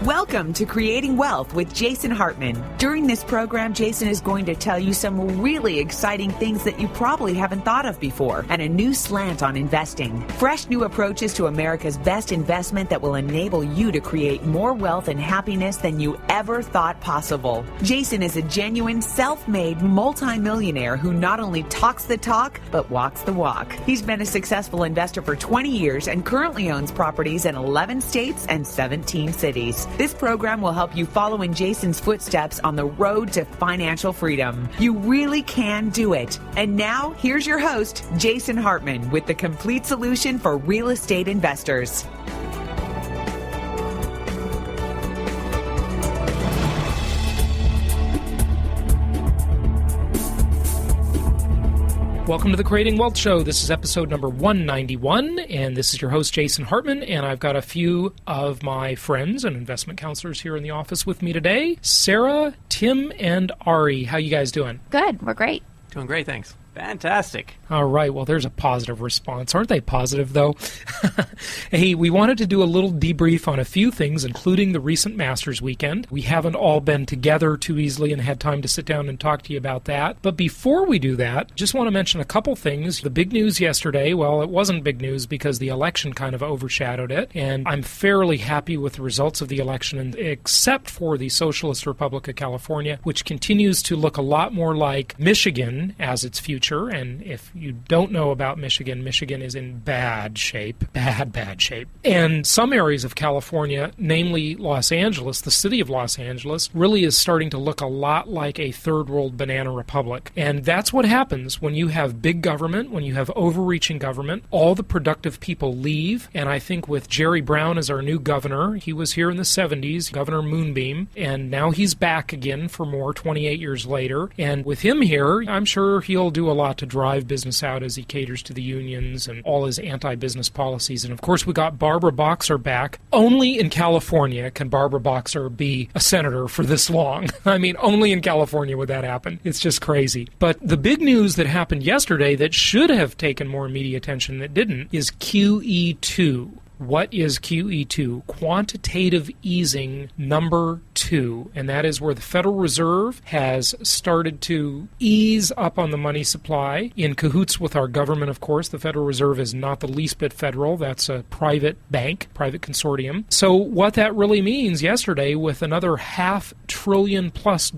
Welcome to Creating Wealth with Jason Hartman. During this program, Jason is going to tell you some really exciting things that you probably haven't thought of before and a new slant on investing. Fresh new approaches to America's best investment that will enable you to create more wealth and happiness than you ever thought possible. Jason is a genuine self-made multimillionaire who not only talks the talk, but walks the walk. He's been a successful investor for 20 years and currently owns properties in 11 states and 17 cities. This program will help you follow in Jason's footsteps on the road to financial freedom. You really can do it. And now, here's your host, Jason Hartman, with the complete solution for real estate investors. Welcome to the Creating Wealth Show. This is episode number 191, and this is your host, Jason Hartman, and I've got a few of my friends and investment counselors here in the office with me today. Sarah, Tim, and Ari. How you guys doing? Good. We're great. Doing great, thanks. Fantastic. All right. Well, there's a positive response. Aren't they positive, though? Hey, we wanted to do a little debrief on a few things, including the recent Masters weekend. We haven't all been together too easily and had time to sit down and talk to you about that. But before we do that, just want to mention a couple things. The big news yesterday, well, it wasn't big news because the election kind of overshadowed it. And I'm fairly happy with the results of the election, except for the Socialist Republic of California, which continues to look a lot more like Michigan as its future. And if you don't know about Michigan, Michigan is in bad shape, bad shape. And some areas of California, namely Los Angeles, the city of Los Angeles, really is starting to look a lot like a third world banana republic. And that's what happens when you have big government, when you have overreaching government. All the productive people leave. And I think with Jerry Brown as our new governor, he was here in the 70s, Governor Moonbeam, and now he's back again for more 28 years later. And with him here, I'm sure he'll do a lot to drive business out as he caters to the unions and all his anti-business policies. And of course, we got Barbara Boxer back. Only in California can Barbara Boxer be a senator for this long. I mean, only in California would that happen. It's just crazy. But the big news that happened yesterday that should have taken more media attention that didn't is QE2. What is QE2? Quantitative easing number 2, and that is where the Federal Reserve has started to ease up on the money supply in cahoots with our government, of course. The Federal Reserve is not the least bit federal. That's a private bank, private consortium. So what that really means yesterday, with another $500 billion plus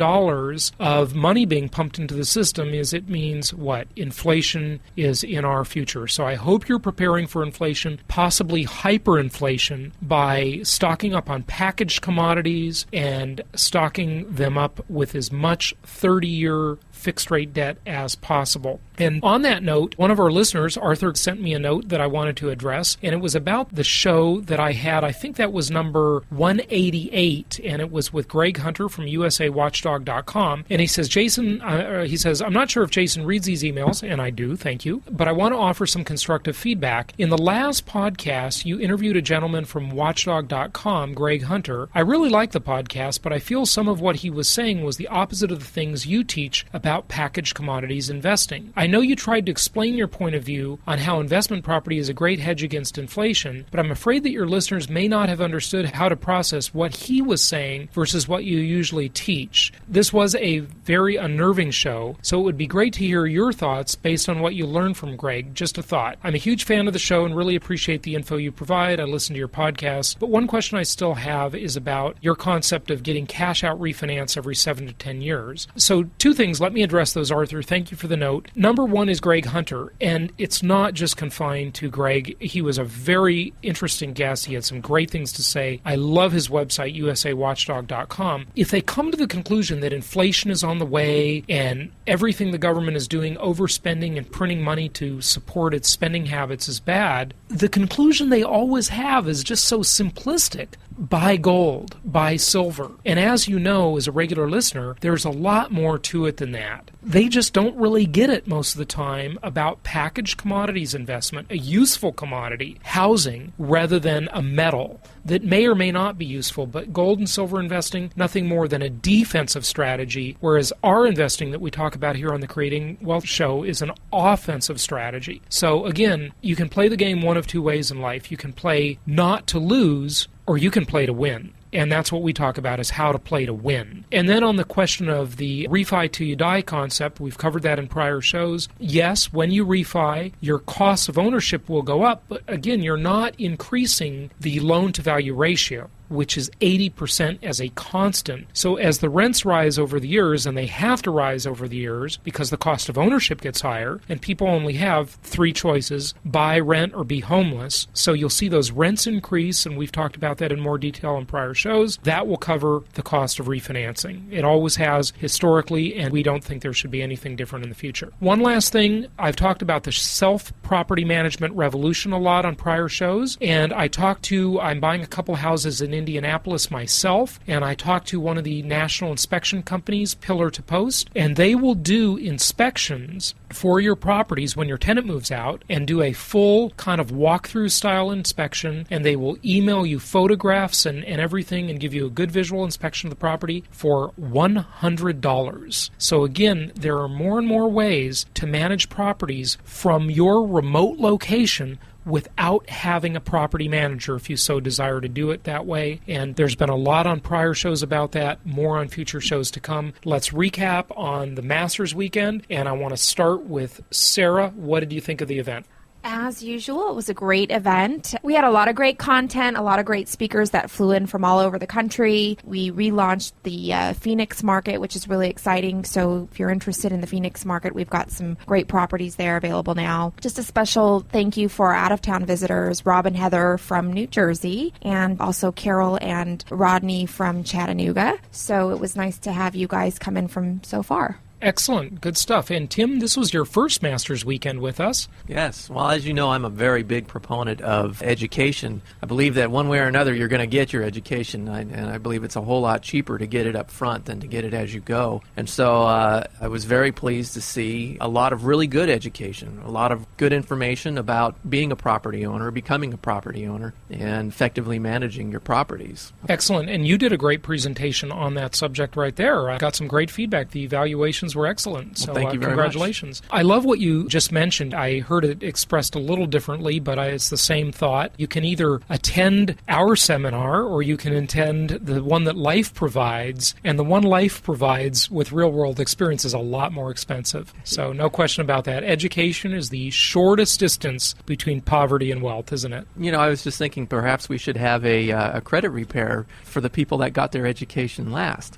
of money being pumped into the system, is it means what? Inflation is in our future. So I hope you're preparing for inflation, possibly hyperinflation, by stocking up on packaged commodities and stocking them up with as much 30-year fixed-rate debt as possible. And on that note, one of our listeners, Arthur, sent me a note that I wanted to address, and it was about the show that I had. I think that was number 188, and it was with Greg Hunter from USAWatchdog.com. And he says, I'm not sure if Jason reads these emails, and I do, thank you, but I want to offer some constructive feedback. In the last podcast, you interviewed a gentleman from Watchdog.com, Greg Hunter. I really like the podcast, but I feel some of what he was saying was the opposite of the things you teach about packaged commodities investing. I know you tried to explain your point of view on how investment property is a great hedge against inflation, but I'm afraid that your listeners may not have understood how to process what he was saying versus what you usually teach. This was a very unnerving show, so it would be great to hear your thoughts based on what you learned from Greg. Just a thought. I'm a huge fan of the show and really appreciate the info you provide. I listen to your podcast, but one question I still have is about your concept of getting cash out refinance every 7 to 10 years. So two things. Let me address those, Arthur. Thank you for the note. Number one is Greg Hunter, and it's not just confined to Greg. He was a very interesting guest. He had some great things to say. I love his website, USAWatchdog.com. If they come to the conclusion that inflation is on the way and everything the government is doing, overspending and printing money to support its spending habits, is bad, the conclusion they always have is just so simplistic. Buy gold, buy silver. And as you know, as a regular listener, there's a lot more to it than that. They just don't really get it most of the time about packaged commodities investment, a useful commodity, housing, rather than a metal that may or may not be useful. But gold and silver investing, nothing more than a defensive strategy, whereas our investing that we talk about here on the Creating Wealth Show is an offensive strategy. So again, you can play the game one of two ways in life. You can play not to lose, or you can play to win. And that's what we talk about, is how to play to win. And then on the question of the refi till you die concept, we've covered that in prior shows. Yes, when you refi, your cost of ownership will go up, but again, you're not increasing the loan-to-value ratio, which is 80% as a constant. So as the rents rise over the years, and they have to rise over the years because the cost of ownership gets higher, and people only have three choices: buy, rent, or be homeless. So you'll see those rents increase, and we've talked about that in more detail in prior shows. That will cover the cost of refinancing. It always has historically, and we don't think there should be anything different in the future. One last thing, I've talked about the self-property management revolution a lot on prior shows, and I'm buying a couple houses in Indianapolis myself, and I talked to one of the national inspection companies, Pillar to Post, and they will do inspections for your properties when your tenant moves out and do a full kind of walkthrough style inspection, and they will email you photographs and everything and give you a good visual inspection of the property for $100. So again, there are more and more ways to manage properties from your remote location without having a property manager, if you so desire to do it that way. And there's been a lot on prior shows about that, more on future shows to come. Let's recap on the Masters weekend, and I want to start with Sarah. What did you think of the event? As usual, it was a great event. We had a lot of great content, a lot of great speakers that flew in from all over the country. We relaunched the Phoenix market, which is really exciting. So if you're interested in the Phoenix market, we've got some great properties there available now. Just a special thank you for our out-of-town visitors, Rob and Heather from New Jersey, and also Carol and Rodney from Chattanooga. So it was nice to have you guys come in from so far. Excellent. Good stuff. And Tim, this was your first Masters weekend with us. Yes. Well, as you know, I'm a very big proponent of education. I believe that one way or another you're going to get your education, and I believe it's a whole lot cheaper to get it up front than to get it as you go. And so I was very pleased to see a lot of really good education, a lot of good information about being a property owner, becoming a property owner, and effectively managing your properties. Excellent. And you did a great presentation on that subject right there. I got some great feedback. The evaluations were excellent. So thank you very congratulations. much. I love what you just mentioned. I heard it expressed a little differently, but it's the same thought. You can either attend our seminar or you can attend the one that Life provides, and the one Life provides with real-world experience is a lot more expensive. So no question about that. Education is the shortest distance between poverty and wealth, isn't it? You know, I was just thinking perhaps we should have a credit repair for the people that got their education last.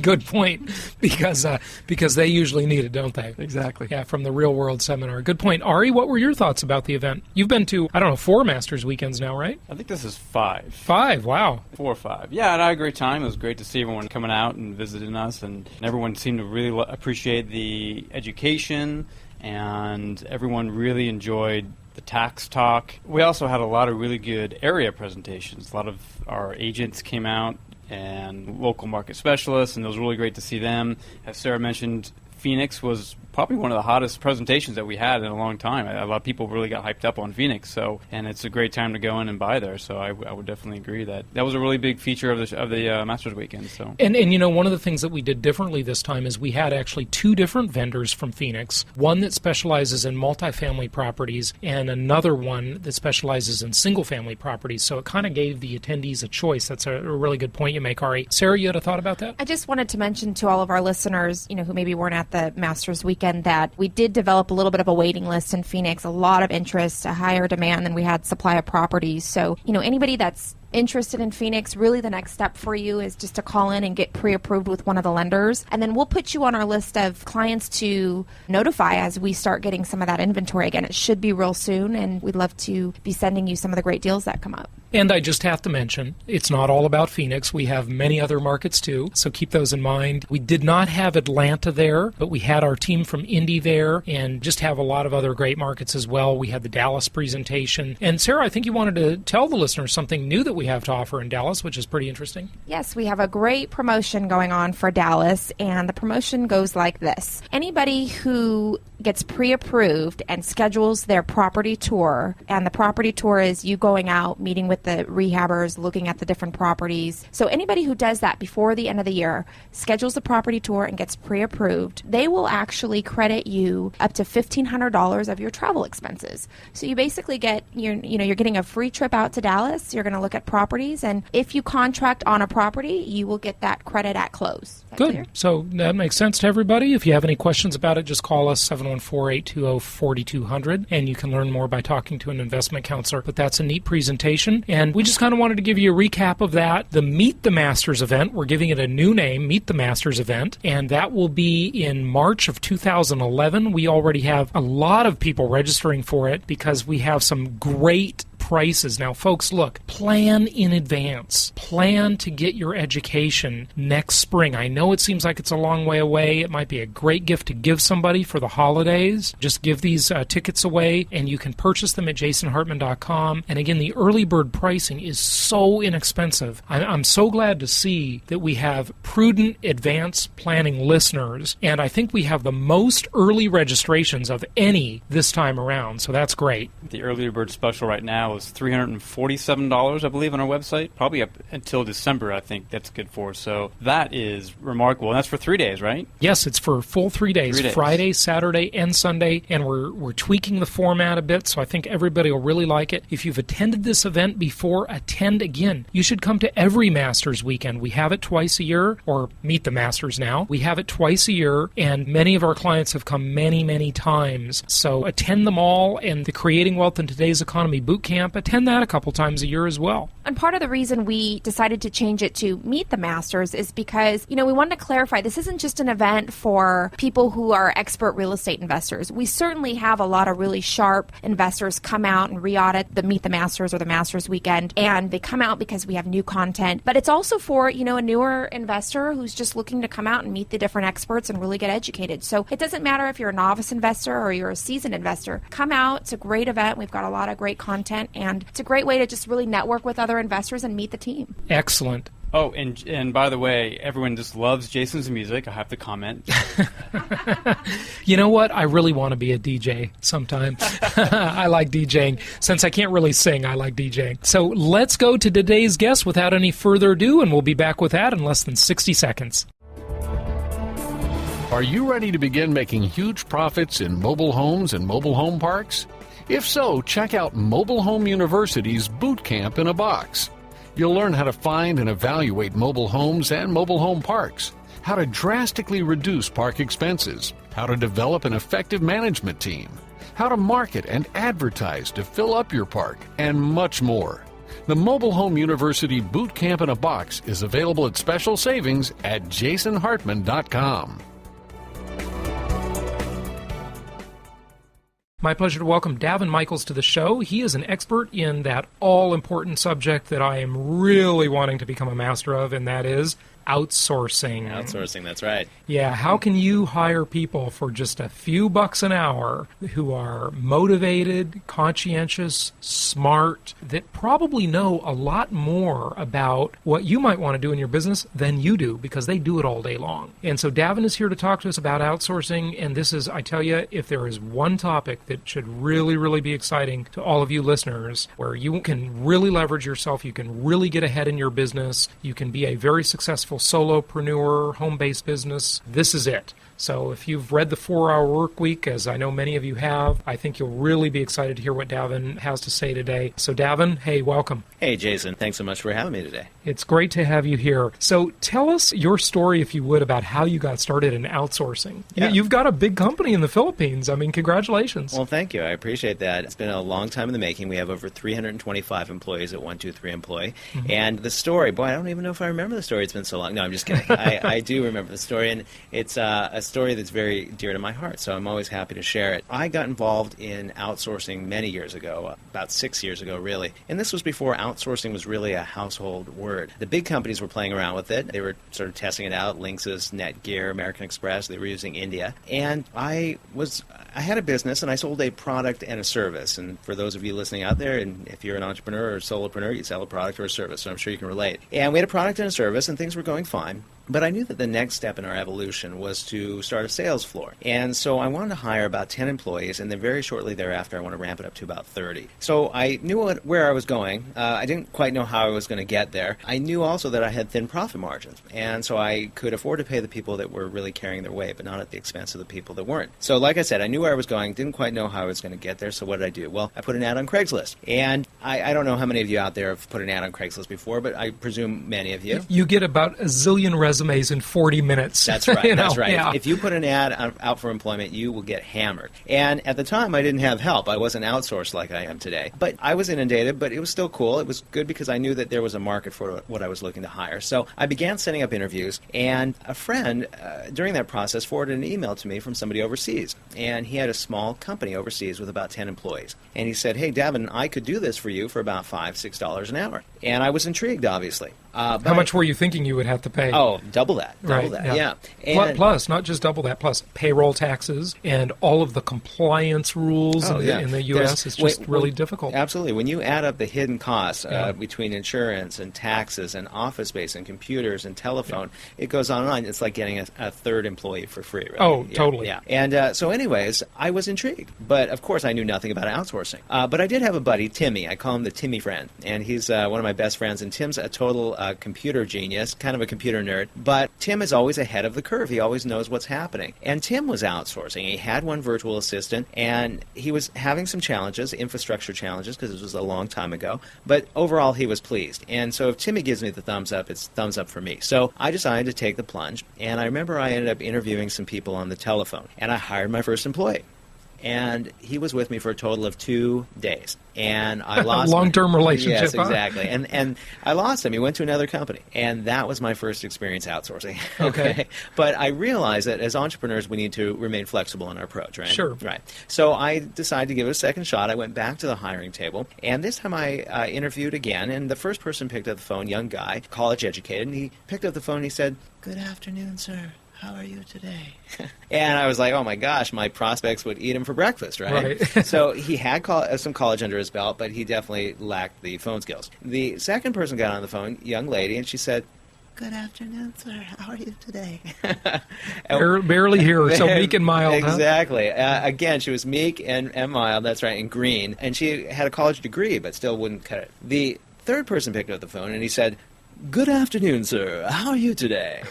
Good point, because they usually need it, don't they? Exactly. Yeah, from the Real World Seminar. Good point. Ari, what were your thoughts about the event? You've been to, 4 Masters weekends now, right? I think this is 5. 5, wow. 4 or 5. Yeah, and I had a great time. It was great to see everyone coming out and visiting us, and everyone seemed to really appreciate the education, and everyone really enjoyed the tax talk. We also had a lot of really good area presentations. A lot of our agents came out and local market specialists, and it was really great to see them. As Sarah mentioned, Phoenix was probably one of the hottest presentations that we had in a long time. A lot of people really got hyped up on Phoenix, and it's a great time to go in and buy there. So I would definitely agree that was a really big feature of the Masters weekend. So and one of the things that we did differently this time is we had actually 2 different vendors from Phoenix, one that specializes in multifamily properties and another one that specializes in single-family properties. So it kind of gave the attendees a choice. That's a really good point you make, Ari. Sarah, you had a thought about that? I just wanted to mention to all of our listeners, who maybe weren't at the Masters weekend, that we did develop a little bit of a waiting list in Phoenix, a lot of interest, a higher demand than we had supply of properties. So, anybody that's interested in Phoenix, really the next step for you is just to call in and get pre-approved with one of the lenders. And then we'll put you on our list of clients to notify as we start getting some of that inventory. Again, it should be real soon, and we'd love to be sending you some of the great deals that come up. And I just have to mention, it's not all about Phoenix. We have many other markets too, so keep those in mind. We did not have Atlanta there, but we had our team from Indy there, and just have a lot of other great markets as well. We had the Dallas presentation. And Sarah, I think you wanted to tell the listeners something new that we have to offer in Dallas, which is pretty interesting. Yes, we have a great promotion going on for Dallas, and the promotion goes like this. Anybody who gets pre-approved and schedules their property tour, and the property tour is you going out, meeting with the rehabbers, looking at the different properties. So anybody who does that before the end of the year, schedules the property tour and gets pre-approved, they will actually credit you up to $1,500 of your travel expenses. So you basically get, you're getting a free trip out to Dallas. You're going to look at properties. And if you contract on a property, you will get that credit at close. Is that Good. clear? So that makes sense to everybody. If you have any questions about it, just call us 714-820-4200, and you can learn more by talking to an investment counselor. But that's a neat presentation, and we just kind of wanted to give you a recap of that. The Meet the Masters event, we're giving it a new name, Meet the Masters event, and that will be in March of 2011. We already have a lot of people registering for it because we have some great prices. Now, folks, look, plan in advance. Plan to get your education next spring. I know it seems like it's a long way away. It might be a great gift to give somebody for the holidays. Just give these tickets away, and you can purchase them at jasonhartman.com. And again, the early bird pricing is so inexpensive. I'm so glad to see that we have prudent advanced planning listeners, and I think we have the most early registrations of any this time around, so that's great. The early bird special right now is $347, I believe, on our website. Probably up until December, I think that's good for. So that is remarkable. And that's for 3 days, right? Yes, it's for full 3 days, 3 days. Friday, Saturday, and Sunday, and we're tweaking the format a bit, so I think everybody will really like it. If you've attended this event before, attend again. You should come to every Masters weekend. We have it twice a year, or Meet the Masters now. We have it twice a year, and many of our clients have come many, many times. So attend them all, and the Creating Wealth in Today's Economy Boot Camp, attend that a couple times a year as well. And part of the reason we decided to change it to Meet the Masters is because, we wanted to clarify this isn't just an event for people who are expert real estate investors. We certainly have a lot of really sharp investors come out and re-audit the Meet the Masters or the Masters weekend, and they come out because we have new content. But it's also for, a newer investor who's just looking to come out and meet the different experts and really get educated. So it doesn't matter if you're a novice investor or you're a seasoned investor. Come out. It's a great event. We've got a lot of great content, and it's a great way to just really network with other investors and meet the team. Excellent. Oh, and by the way, everyone just loves Jason's music. I have to comment. You know what? I really want to be a DJ sometime. I like DJing. Since I can't really sing, I like DJing. So let's go to today's guest without any further ado, and we'll be back with that in less than 60 seconds. Are you ready to begin making huge profits in mobile homes and mobile home parks? If so, check out Mobile Home University's Boot Camp in a Box. You'll learn how to find and evaluate mobile homes and mobile home parks, how to drastically reduce park expenses, how to develop an effective management team, how to market and advertise to fill up your park, and much more. The Mobile Home University Boot Camp in a Box is available at special savings at jasonhartman.com. My pleasure to welcome Daven Michaels to the show. He is an expert in that all-important subject that I am really wanting to become a master of, and that is outsourcing. Outsourcing, that's right. Yeah, how can you hire people for just a few bucks an hour who are motivated, conscientious, smart, that probably know a lot more about what you might want to do in your business than you do, because they do it all day long. And so Daven is here to talk to us about outsourcing, and this is, I tell you, if there is one topic that should really, really be exciting to all of you listeners, where you can really leverage yourself, you can really get ahead in your business, you can be a very successful solopreneur, home-based business, this is it. So if you've read the 4-Hour Work Week, as I know many of you have, I think you'll really be excited to hear what Daven has to say today. So Daven, hey, welcome. Hey, Jason. Thanks so much for having me today. It's great to have you here. So tell us your story, if you would, about how you got started in outsourcing. Yeah. You've got a big company in the Philippines. I mean, congratulations. Well, thank you. I appreciate that. It's been a long time in the making. We have over 325 employees at 123 Employee. Mm-hmm. And the story, boy, I don't even know if I remember the story. It's been so long. No, I'm just kidding. I do remember the story, and it's a story that's very dear to my heart, so I'm always happy to share it. I got involved in outsourcing many years ago, about 6 years ago, really. And this was before outsourcing was really a household word. The big companies were playing around with it. They were sort of testing it out, Linksys, Netgear, American Express. They were using India. And I had a business, and I sold a product and a service. And for those of you listening out there, and if you're an entrepreneur or a solopreneur, you sell a product or a service, so I'm sure you can relate. And we had a product and a service, and things were going fine. But I knew that the next step in our evolution was to start a sales floor. And so I wanted to hire about 10 employees, and then very shortly thereafter, I want to ramp it up to about 30. So I knew where I was going. I didn't quite know how I was going to get there. I knew also that I had thin profit margins. And so I could afford to pay the people that were really carrying their weight, but not at the expense of the people that weren't. So like I said, I knew knew where I was going, didn't quite know how I was going to get there, so what did I do? Well, I put an ad on Craigslist. And I don't know how many of you out there have put an ad on Craigslist before, but I presume many of you. You get about a zillion resumes in 40 minutes. That's right. That's right. Yeah. If you put an ad out for employment, you will get hammered. And at the time, I didn't have help. I wasn't outsourced like I am today. But I was inundated, but it was still cool. It was good because I knew that there was a market for what I was looking to hire. So I began setting up interviews, and a friend during that process forwarded an email to me from somebody overseas. And he had a small company overseas with about 10 employees. And he said, hey, Daven, I could do this for you for about $5, $6 an hour. And I was intrigued, obviously. How much were you thinking you would have to pay? Oh, double that. Right, Yeah. And plus, not just double that, plus payroll taxes and all of the compliance rules in the U.S. It's just really difficult. Absolutely. When you add up the hidden costs between insurance and taxes and office space and computers and telephone, it goes on and on. It's like getting a third employee for free, really. Oh, totally. Yeah. And so anyways, I was intrigued. But, of course, I knew nothing about outsourcing. But I did have a buddy, Timmy. I call him the Timmy friend. And he's one of my best friends. And Tim's a total computer genius, kind of a computer nerd. But Tim is always ahead of the curve. He always knows what's happening. And Tim was outsourcing. He had one virtual assistant, and he was having some challenges, infrastructure challenges, because this was a long time ago. But overall, he was pleased. And so if Timmy gives me the thumbs up, it's thumbs up for me. So I decided to take the plunge. And I remember I ended up interviewing some people on the telephone. And I hired my first employee. And he was with me for a total of 2 days. And I lost long-term relationship. Yes, exactly. And I lost him. He went to another company. And that was my first experience outsourcing. Okay. But I realized that as entrepreneurs, we need to remain flexible in our approach, right? Sure. Right. So I decided to give it a second shot. I went back to the hiring table. And this time I interviewed again. And the first person picked up the phone, young guy, college educated. And he picked up the phone and he said, "Good afternoon, sir. How are you today?" And I was like, oh my gosh, my prospects would eat him for breakfast, right? So he had some college under his belt, but he definitely lacked the phone skills. The second person got on the phone, young lady, and she said, "Good afternoon, sir. How are you today?" Barely here, so meek and mild, Exactly. Again, she was meek and mild, that's right, and green. And she had a college degree, but still wouldn't cut it. The third person picked up the phone, and he said, "Good afternoon, sir. How are you today?"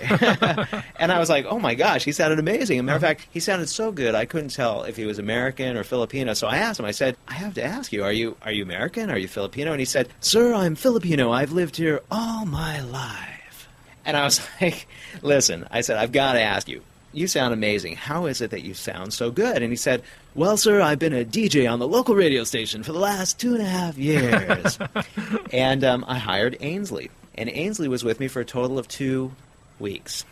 And I was like, oh my gosh, he sounded amazing. As a matter of fact, he sounded so good, I couldn't tell if he was American or Filipino. So I asked him, I said, "I have to ask you, are you American? Are you Filipino?" And he said, "Sir, I'm Filipino. I've lived here all my life." And I was like, listen, I said, I've got to ask you. You sound amazing. How is it that you sound so good? And he said, "Well, sir, I've been a DJ on the local radio station for the last 2.5 years." And I hired Ainsley. And Ainsley was with me for a total of 2 weeks.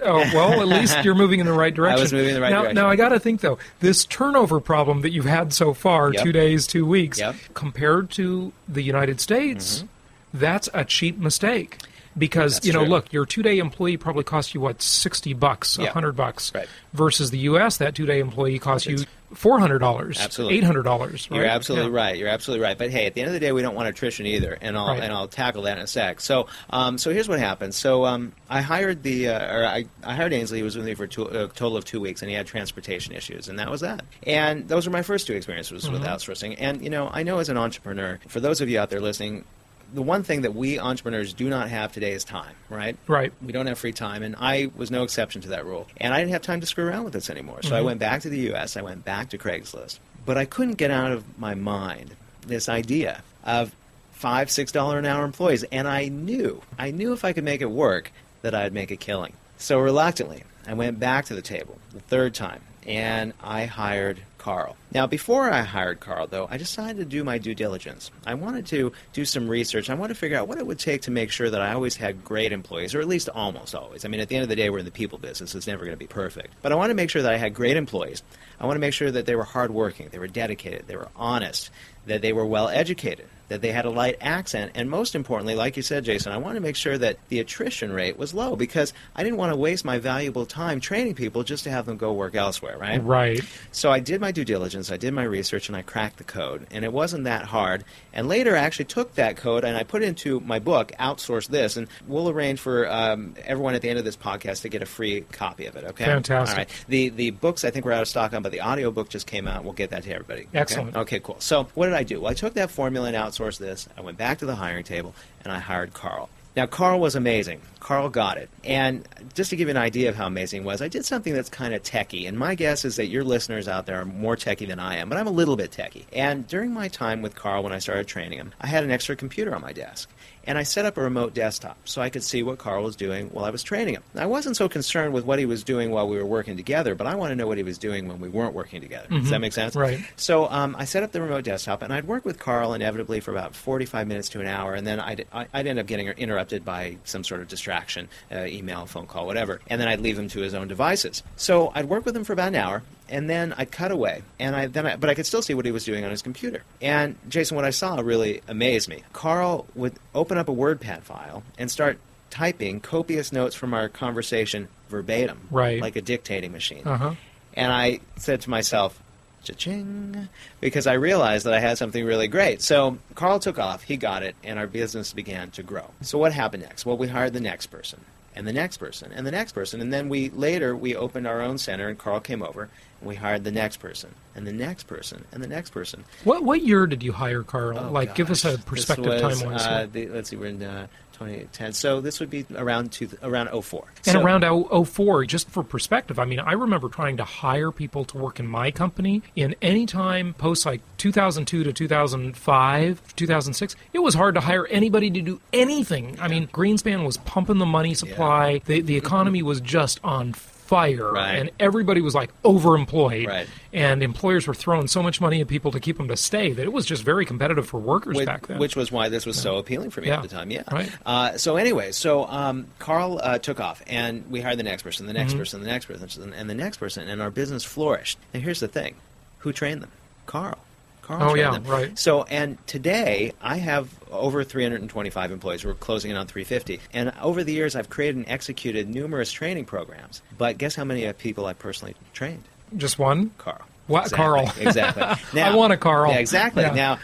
Oh, well, at least you're moving in the right direction. I was moving in the right direction. Now, I got to think, though, this turnover problem that you've had so far, 2 days, 2 weeks, compared to the United States, that's a cheap mistake. Because, That's true. Look, your 2-day employee probably cost you, $60, $100. Right. Versus the U.S., that 2-day employee costs you $400, Absolutely. $800. Right? You're absolutely right. You're absolutely right. But hey, at the end of the day, we don't want attrition either, and I'll tackle that in a sec. So, so here's what happened. So, I hired I hired Ainsley. He was with me for a total of 2 weeks, and he had transportation issues, and that was that. And those were my first 2 experiences with outsourcing. And I know as an entrepreneur, for those of you out there listening, the one thing that we entrepreneurs do not have today is time, right? Right. We don't have free time, and I was no exception to that rule. And I didn't have time to screw around with this anymore. So I went back to the U.S., I went back to Craigslist. But I couldn't get out of my mind this idea of $5, $6 an hour employees. And I knew if I could make it work, that I'd make a killing. So reluctantly, I went back to the table the third time, and I hired Carl. Now, before I hired Carl, though, I decided to do my due diligence. I wanted to do some research. I wanted to figure out what it would take to make sure that I always had great employees, or at least almost always. I mean, at the end of the day, we're in the people business. It's never going to be perfect. But I wanted to make sure that I had great employees. I wanted to make sure that they were hardworking, they were dedicated, they were honest, that they were well educated, that they had a light accent, and most importantly, like you said, Jason, I wanted to make sure that the attrition rate was low, because I didn't want to waste my valuable time training people just to have them go work elsewhere, right? Right. So I did my due diligence, I did my research, and I cracked the code, and it wasn't that hard. And later I actually took that code and I put it into my book, Outsource This, and we'll arrange for everyone at the end of this podcast to get a free copy of it, okay? Fantastic. All right. The books, I think we're out of stock on, but the audio book just came out. We'll get that to everybody. Excellent. Okay, cool. So what did I do? Well, I took that formula and outsourced this. I went back to the hiring table, and I hired Carl. Now, Carl was amazing. Carl got it. And just to give you an idea of how amazing it was, I did something that's kind of techie. And my guess is that your listeners out there are more techie than I am, but I'm a little bit techie. And during my time with Carl, when I started training him, I had an extra computer on my desk. And I set up a remote desktop so I could see what Carl was doing while I was training him. Now, I wasn't so concerned with what he was doing while we were working together, but I want to know what he was doing when we weren't working together. Does that make sense? Right. So I set up the remote desktop, and I'd work with Carl inevitably for about 45 minutes to an hour, and then I'd end up getting interrupted by some sort of distraction, email, phone call, whatever, and then I'd leave him to his own devices. So I'd work with him for about an hour, and then I'd cut away, but I could still see what he was doing on his computer. And Jason, what I saw really amazed me. Carl would open up a WordPad file and start typing copious notes from our conversation verbatim, right, like a dictating machine. Uh-huh. And I said to myself, cha-ching, because I realized that I had something really great. So Carl took off, he got it, and our business began to grow. So what happened next? Well, we hired the next person, and the next person, and the next person, and then we opened our own center, and Carl came over, and we hired the next person, and the next person, and the next person. What year did you hire Carl? Oh, give us a perspective time-wise. Let's see, we're in 2010, so this would be around 04. And around 04, just for perspective, I mean, I remember trying to hire people to work in my company in any time post like 2002 to 2005, 2006. It was hard to hire anybody to do anything. I mean, Greenspan was pumping the money supply. Yeah. The economy was just on fire, right, and everybody was like overemployed, right, and employers were throwing so much money at people to keep them to stay that it was just very competitive for workers back then. Which was why this was so appealing for me at the time. Yeah. Right. So Carl took off, and we hired the next person, the next person, the next person, and the next person, and our business flourished. And here's the thing: who trained them? Carl. Oh, yeah, them. Right. So, and today I have over 325 employees. We're closing in on 350. And over the years, I've created and executed numerous training programs. But guess how many people I personally trained? Just one? Carl. What? Exactly. Carl. Exactly. Now, I want a Carl. Yeah, exactly. Yeah.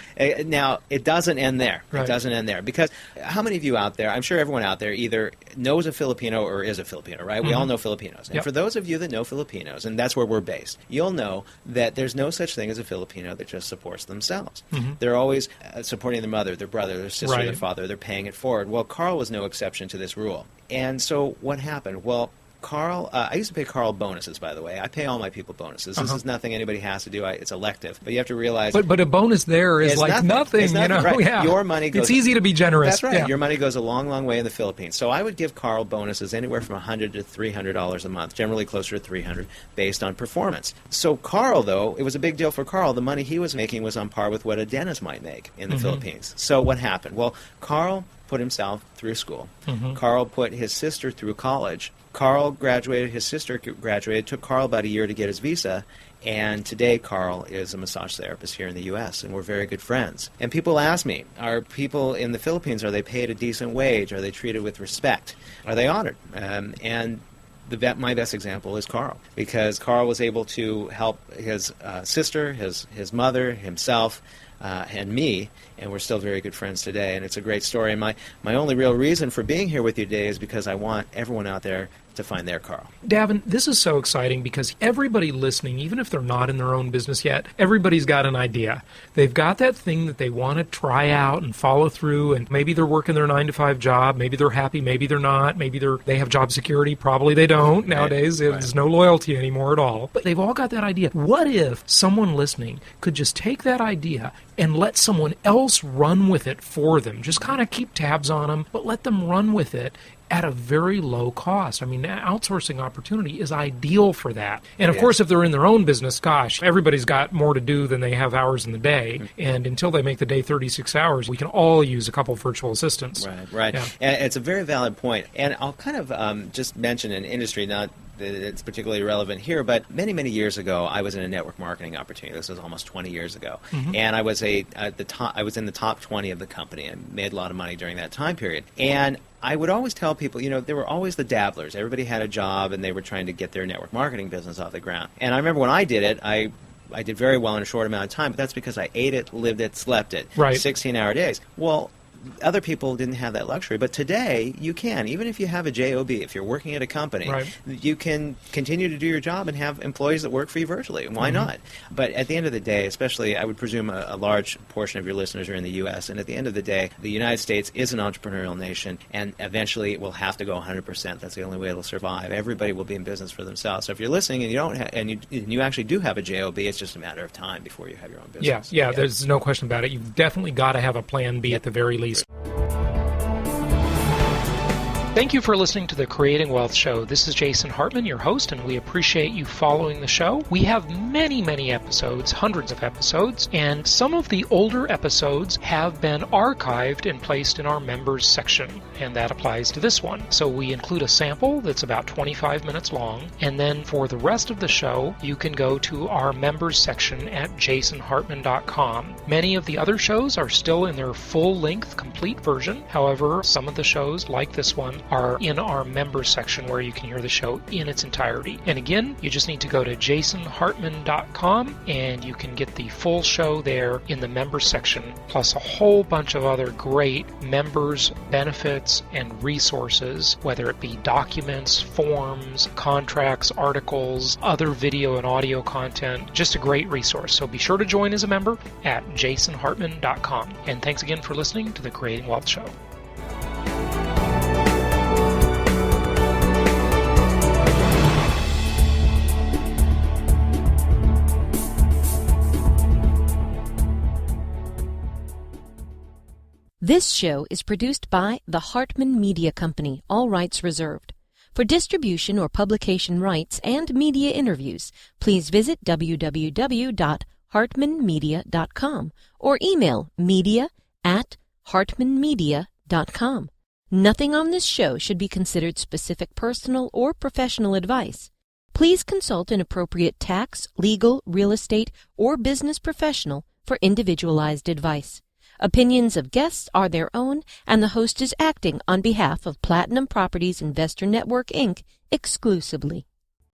Now, it doesn't end there. Right. It doesn't end there. Because how many of you out there, I'm sure everyone out there either knows a Filipino or is a Filipino, right? We all know Filipinos. And Yep. for those of you that know Filipinos, and that's where we're based, you'll know that there's no such thing as a Filipino that just supports themselves. They're always supporting their mother, their brother, their sister, Right. their father. They're paying it forward. Well, Carl was no exception to this rule. And so what happened? Well, Carl, I used to pay Carl bonuses, by the way. I pay all my people bonuses. This is nothing anybody has to do. It's elective. But you have to realize... But a bonus there is like nothing. It's nothing, right. Yeah. Your money goes... It's easy to be generous. That's right. Yeah. Your money goes a long, long way in the Philippines. So I would give Carl bonuses anywhere from $100 to $300 a month, generally closer to $300, based on performance. So Carl, though, it was a big deal for Carl. The money he was making was on par with what a dentist might make in the Philippines. So what happened? Well, Carl put himself through school. Carl put his sister through college. Carl graduated, his sister graduated. It took Carl about a year to get his visa. And today, Carl is a massage therapist here in the U.S., and we're very good friends. And people ask me, are people in the Philippines, are they paid a decent wage? Are they treated with respect? Are they honored? And my best example is Carl, because Carl was able to help his sister, his mother, himself, and me, and we're still very good friends today, and it's a great story. And my only real reason for being here with you today is because I want everyone out there to find their Carl. Davin, this is so exciting because everybody listening, even if they're not in their own business yet, everybody's got an idea. They've got that thing that they want to try out and follow through, and maybe they're working their 9-to-5 job, maybe they're happy, maybe they're not, maybe they have job security, probably they don't. Nowadays, there's no loyalty anymore at all. But they've all got that idea. What if someone listening could just take that idea and let someone else run with it for them? Just kind of keep tabs on them, but let them run with it at a very low cost. I mean, outsourcing opportunity is ideal for that. And of course, if they're in their own business, gosh, everybody's got more to do than they have hours in the day. And until they make the day 36 hours, we can all use a couple virtual assistants. Right. Yeah. And it's a very valid point. And I'll kind of just mention an industry, not that it's particularly relevant here, but many, many years ago, I was in a network marketing opportunity. This was almost 20 years ago. And I was in the top 20 of the company and made a lot of money during that time period. And I would always tell people, there were always the dabblers. Everybody had a job, and they were trying to get their network marketing business off the ground. And I remember when I did it, I did very well in a short amount of time, but that's because I ate it, lived it, slept it. Right. 16-hour days. Well, other people didn't have that luxury. But today, you can. Even if you have a JOB, if you're working at a company, right, you can continue to do your job and have employees that work for you virtually. Why not? But at the end of the day, especially, I would presume a large portion of your listeners are in the U.S., and at the end of the day, the United States is an entrepreneurial nation, and eventually it will have to go 100%. That's the only way it'll survive. Everybody will be in business for themselves. So if you're listening and you don't and you actually do have a JOB, it's just a matter of time before you have your own business. Yeah, there's no question about it. You've definitely got to have a plan B at the very least. Thank you for listening to the Creating Wealth Show. This is Jason Hartman, your host, and we appreciate you following the show. We have many, many episodes, hundreds of episodes, and some of the older episodes have been archived and placed in our members section, and that applies to this one. So we include a sample that's about 25 minutes long, and then for the rest of the show, you can go to our members section at jasonhartman.com. Many of the other shows are still in their full-length, complete version. However, some of the shows, like this one, are in our members section where you can hear the show in its entirety. And again, you just need to go to jasonhartman.com and you can get the full show there in the members section, plus a whole bunch of other great members benefits and resources, whether it be documents, forms, contracts, articles, other video and audio content. Just a great resource. So be sure to join as a member at jasonhartman.com. And thanks again for listening to the Creating Wealth Show. This show is produced by the Hartman Media Company, all rights reserved. For distribution or publication rights and media interviews, please visit www.hartmanmedia.com or email media@hartmanmedia.com. Nothing on this show should be considered specific personal or professional advice. Please consult an appropriate tax, legal, real estate, or business professional for individualized advice. Opinions of guests are their own, and the host is acting on behalf of Platinum Properties Investor Network, Inc. exclusively.